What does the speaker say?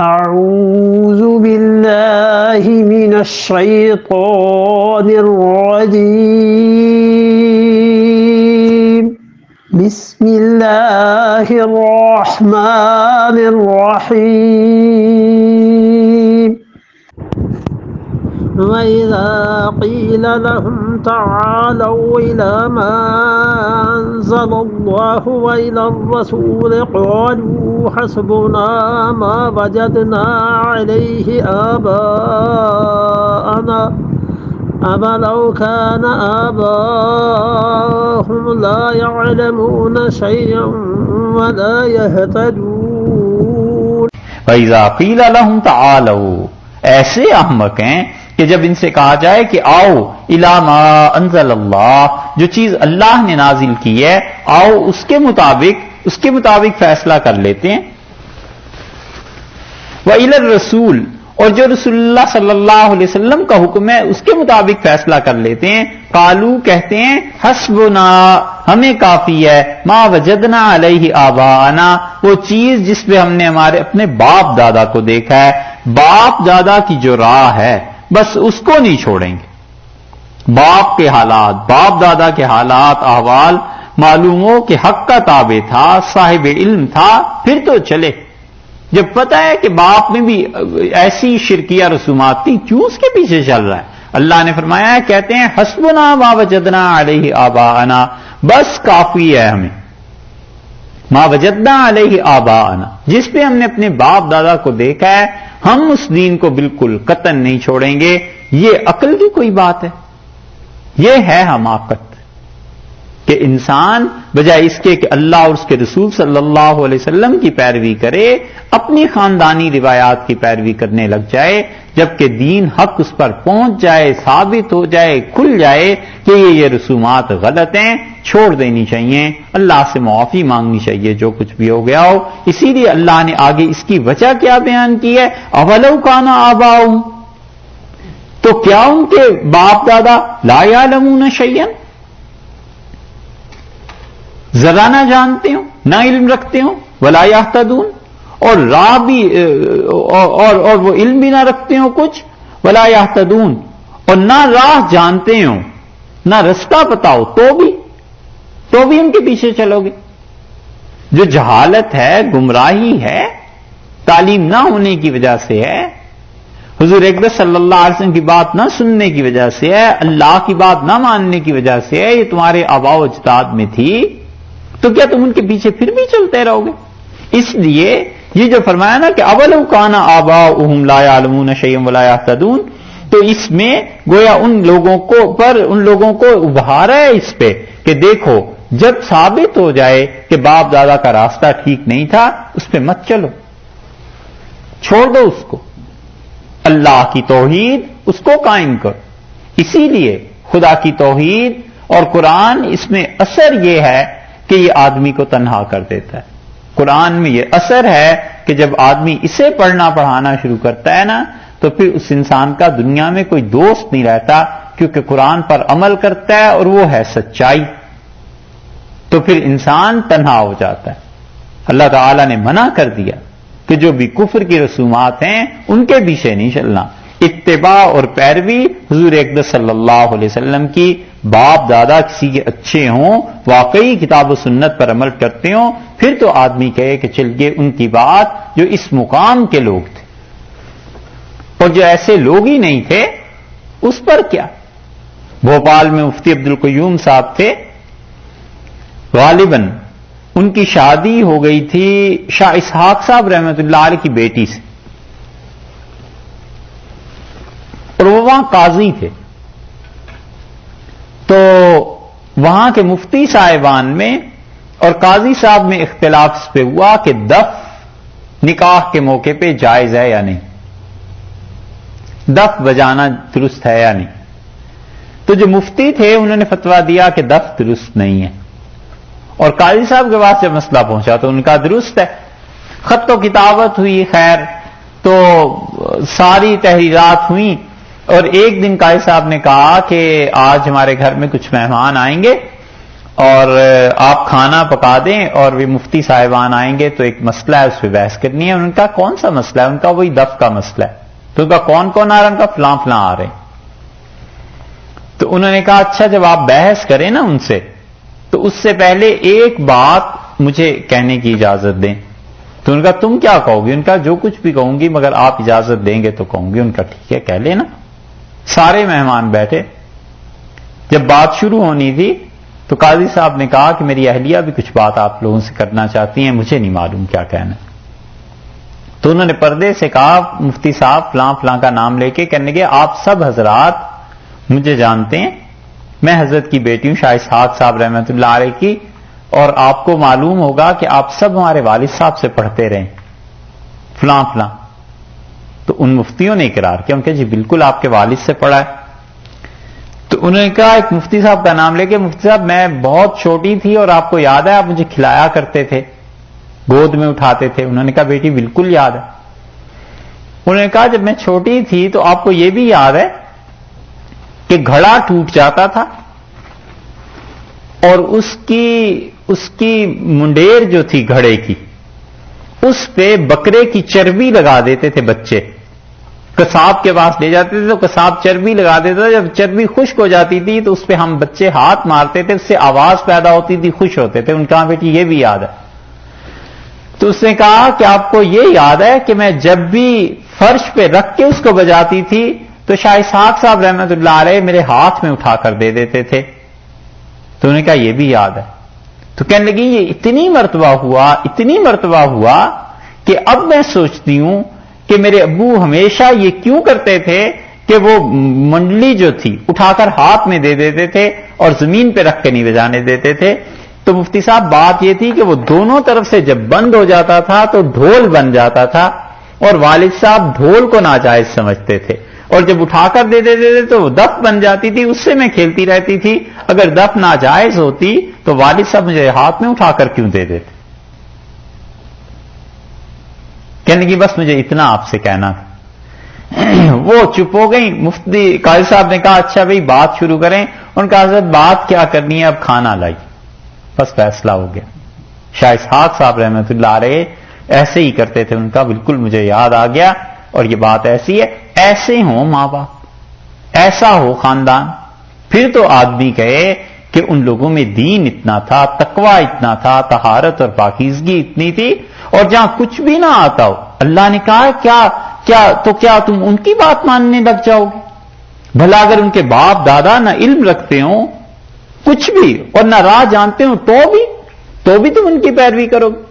أعوذ بالله من الشيطان الرجيم بسم الله الرحمن الرحيم وإذا قيل لهم تعالوا إلى ما أنزل الله وإلى الرسول قالوا حسبنا ما وجدنا عليه آباءنا أولو كان آباؤهم لا يعلمون شيئا ولا يهتدون وَإِذَا قِيلَ لَهُمْ تَعَالَوْا ایسے احمق ہیں کہ جب ان سے کہا جائے کہ آؤ اِلَى مَا أَنزَلَ اللَّهُ جو چیز اللہ نے نازل کی ہے آؤ اس کے مطابق فیصلہ کر لیتے ہیں. وَإِلَى الرَّسُولِ اور جو رسول اللہ صلی اللہ علیہ وسلم کا حکم ہے اس کے مطابق فیصلہ کر لیتے ہیں. قالوا کہتے ہیں حسبنا ہمیں کافی ہے ما وجدنا علیہ آباءنا وہ چیز جس پہ ہم نے ہمارے اپنے باپ دادا کو دیکھا ہے. باپ دادا کی جو راہ ہے بس اس کو نہیں چھوڑیں گے. باپ کے حالات باپ دادا کے حالات احوال معلوم ہو کہ حق کا تابع تھا صاحب علم تھا پھر تو چلے. جب پتہ ہے کہ باپ میں بھی ایسی شرکیہ رسومات تھی کیوں اس کے پیچھے چل رہا ہے. اللہ نے فرمایا ہے کہتے ہیں حسبنا ما وجدنا علیہ آباءنا بس کافی ہے ہمیں ما وجدنا علیہ آباءنا جس پہ ہم نے اپنے باپ دادا کو دیکھا ہے ہم اس دین کو بالکل قطعاً نہیں چھوڑیں گے. یہ عقل کی کوئی بات ہے؟ یہ ہے حماقت کہ انسان بجائے اس کے کہ اللہ اور اس کے رسول صلی اللہ علیہ وسلم کی پیروی کرے اپنی خاندانی روایات کی پیروی کرنے لگ جائے جبکہ دین حق اس پر پہنچ جائے ثابت ہو جائے کھل جائے کہ یہ رسومات غلط ہیں چھوڑ دینی چاہیے اللہ سے معافی مانگنی چاہیے جو کچھ بھی ہو گیا ہو. اسی لیے اللہ نے آگے اس کی وجہ کیا بیان کی ہے اولو کان آباؤہم تو کیا ان کے باپ دادا لا یعلمون شیئا ذرا نہ جانتے ہوں نہ علم رکھتے ہوں ولا یہتدون اور راہ بھی اور وہ علم بھی نہ رکھتے ہوں کچھ ولا یہتدون اور نہ راہ جانتے ہوں نہ رستہ پتہ ہو تو بھی ان کے پیچھے چلو گے. جو جہالت ہے گمراہی ہے تعلیم نہ ہونے کی وجہ سے ہے حضور اقدس صلی اللہ علیہ وسلم کی بات نہ سننے کی وجہ سے ہے اللہ کی بات نہ ماننے کی وجہ سے ہے یہ تمہارے آباء و اجداد میں تھی تو کیا تم ان کے پیچھے پھر بھی چلتے رہو گے. اس لیے یہ جو فرمایا نا کہ اولو کان آباؤہم لا یعلمون شیئا ولا یہتدون تو اس میں گویا ان لوگوں کو ابھارا ہے اس پہ کہ دیکھو جب ثابت ہو جائے کہ باپ دادا کا راستہ ٹھیک نہیں تھا اس پہ مت چلو چھوڑ دو اس کو اللہ کی توحید اس کو قائم کرو. اسی لیے خدا کی توحید اور قرآن اس میں اثر یہ ہے کہ یہ آدمی کو تنہا کر دیتا ہے. قرآن میں یہ اثر ہے کہ جب آدمی اسے پڑھنا پڑھانا شروع کرتا ہے نا تو پھر اس انسان کا دنیا میں کوئی دوست نہیں رہتا کیونکہ قرآن پر عمل کرتا ہے اور وہ ہے سچائی تو پھر انسان تنہا ہو جاتا ہے. اللہ تعالی نے منع کر دیا کہ جو بھی کفر کی رسومات ہیں ان کے پیچھے نہیں چلنا. اتباع اور پیروی حضور اقدس صلی اللہ علیہ وسلم کی باپ دادا کسی کے اچھے ہوں واقعی کتاب و سنت پر عمل کرتے ہوں پھر تو آدمی کہے کہ چلیے ان کی بات جو اس مقام کے لوگ تھے اور جو ایسے لوگ ہی نہیں تھے اس پر کیا. بھوپال میں مفتی عبدالقیوم صاحب تھے غالباً ان کی شادی ہو گئی تھی شاہ اسحاق صاحب رحمۃ اللہ علیہ کی بیٹی سے اور وہ وہاں قاضی تھے تو وہاں کے مفتی صاحبان میں اور قاضی صاحب میں اختلاف اس پہ ہوا کہ دف نکاح کے موقع پہ جائز ہے یا نہیں دف بجانا درست ہے یا نہیں. تو جو مفتی تھے انہوں نے فتویٰ دیا کہ دف درست نہیں ہے اور قاضی صاحب کے پاس جب مسئلہ پہنچا تو ان کا درست ہے. خط و کتابت ہوئی خیر تو ساری تحریرات ہوئیں اور ایک دن قاضی صاحب نے کہا کہ آج ہمارے گھر میں کچھ مہمان آئیں گے اور آپ کھانا پکا دیں اور وہ مفتی صاحبان آئیں گے تو ایک مسئلہ ہے، اس پہ بحث کرنی ہے. ان کا کون سا مسئلہ ہے؟ ان کا وہی دف کا مسئلہ ہے. تو ان کا کون کون آ رہا ہے؟ ان کا فلاں فلاں آ رہے ہیں. تو انہوں نے کہا اچھا جب آپ بحث کریں نا ان سے تو اس سے پہلے ایک بات مجھے کہنے کی اجازت دیں. تو ان کا تم کیا کہو گی؟ ان کا جو کچھ بھی کہوں گی مگر آپ اجازت دیں گے تو کہوں گی. ان کا ٹھیک ہے کہہ لینا. سارے مہمان بیٹھے. جب بات شروع ہونی تھی تو قاضی صاحب نے کہا کہ میری اہلیہ بھی کچھ بات آپ لوگوں سے کرنا چاہتی ہیں، مجھے نہیں معلوم کیا کہنا. تو انہوں نے پردے سے کہا مفتی صاحب فلاں فلاں کا نام لے کے کہنے کے آپ سب حضرات مجھے جانتے ہیں، میں حضرت کی بیٹی ہوں شاہ اسحاق صاحب رحمۃ اللہ علیہ کی، اور آپ کو معلوم ہوگا کہ آپ سب ہمارے والد صاحب سے پڑھتے رہے فلاں فلاں. تو ان مفتیوں نے اقرار کیا. ان کے جی بالکل آپ کے والد سے پڑھا ہے. تو انہوں نے کہا ایک مفتی صاحب کا نام لے کے مفتی صاحب میں بہت چھوٹی تھی اور آپ کو یاد ہے آپ مجھے کھلایا کرتے تھے، گود میں اٹھاتے تھے. انہوں نے کہا بیٹی بالکل یاد ہے. انہوں نے کہا جب میں چھوٹی تھی تو آپ کو یہ بھی یاد ہے کہ گھڑا ٹوٹ جاتا تھا اور اس کی منڈیر جو تھی گھڑے کی اس پہ بکرے کی چربی لگا دیتے تھے بچے. قصاب کے پاس لے جاتے تھے تو قصاب چربی لگا دیتا تھا. جب چربی خشک ہو جاتی تھی تو اس پہ ہم بچے ہاتھ مارتے تھے، اس سے آواز پیدا ہوتی تھی، خوش ہوتے تھے. ان کا بیٹی یہ بھی یاد ہے. تو اس نے کہا کہ آپ کو یہ یاد ہے کہ میں جب بھی فرش پہ رکھ کے اس کو بجاتی تھی تو شاہ اسحاق صاحب رحمۃ اللہ علیہ میرے ہاتھ میں اٹھا کر دے دیتے تھے. تو انہوں نے کہا یہ بھی یاد ہے. تو کہنے لگی یہ اتنی مرتبہ ہوا کہ اب میں سوچتی ہوں کہ میرے ابو ہمیشہ یہ کیوں کرتے تھے کہ وہ منڈلی جو تھی اٹھا کر ہاتھ میں دے دیتے تھے اور زمین پہ رکھ کے نہیں بجانے دیتے تھے. تو مفتی صاحب بات یہ تھی کہ وہ دونوں طرف سے جب بند ہو جاتا تھا تو ڈھول بن جاتا تھا اور والد صاحب ڈھول کو ناجائز سمجھتے تھے، اور جب اٹھا کر دے دیتے تھے تو وہ دف بن جاتی تھی. اس سے میں کھیلتی رہتی تھی. اگر دف ناجائز ہوتی تو والد صاحب مجھے ہاتھ میں اٹھا کر کیوں دے دیتے؟ کہنے کی بس مجھے اتنا آپ سے کہنا تھا. وہ چپ ہو گئی. مفتی قاضی صاحب نے کہا اچھا بھائی بات شروع کریں. ان کا حضرت بات کیا کرنی ہے، اب کھانا لائی. بس فیصلہ ہو گیا. شاہ اسحاق صاحب رحمۃ اللہ علیہ ایسے ہی کرتے تھے. ان کا بالکل مجھے یاد آ گیا. اور یہ بات ایسی ہے، ایسے ہوں ماں باپ، ایسا ہو خاندان، پھر تو آدمی کہے کہ ان لوگوں میں دین اتنا تھا، تقوی اتنا تھا، طہارت اور پاکیزگی اتنی تھی. اور جہاں کچھ بھی نہ آتا ہو اللہ نے کہا کیا تم ان کی بات ماننے لگ جاؤ گے؟ بھلا اگر ان کے باپ دادا نہ علم رکھتے ہوں کچھ بھی اور نہ راہ جانتے ہوں تو بھی تم ان کی پیروی کرو گے.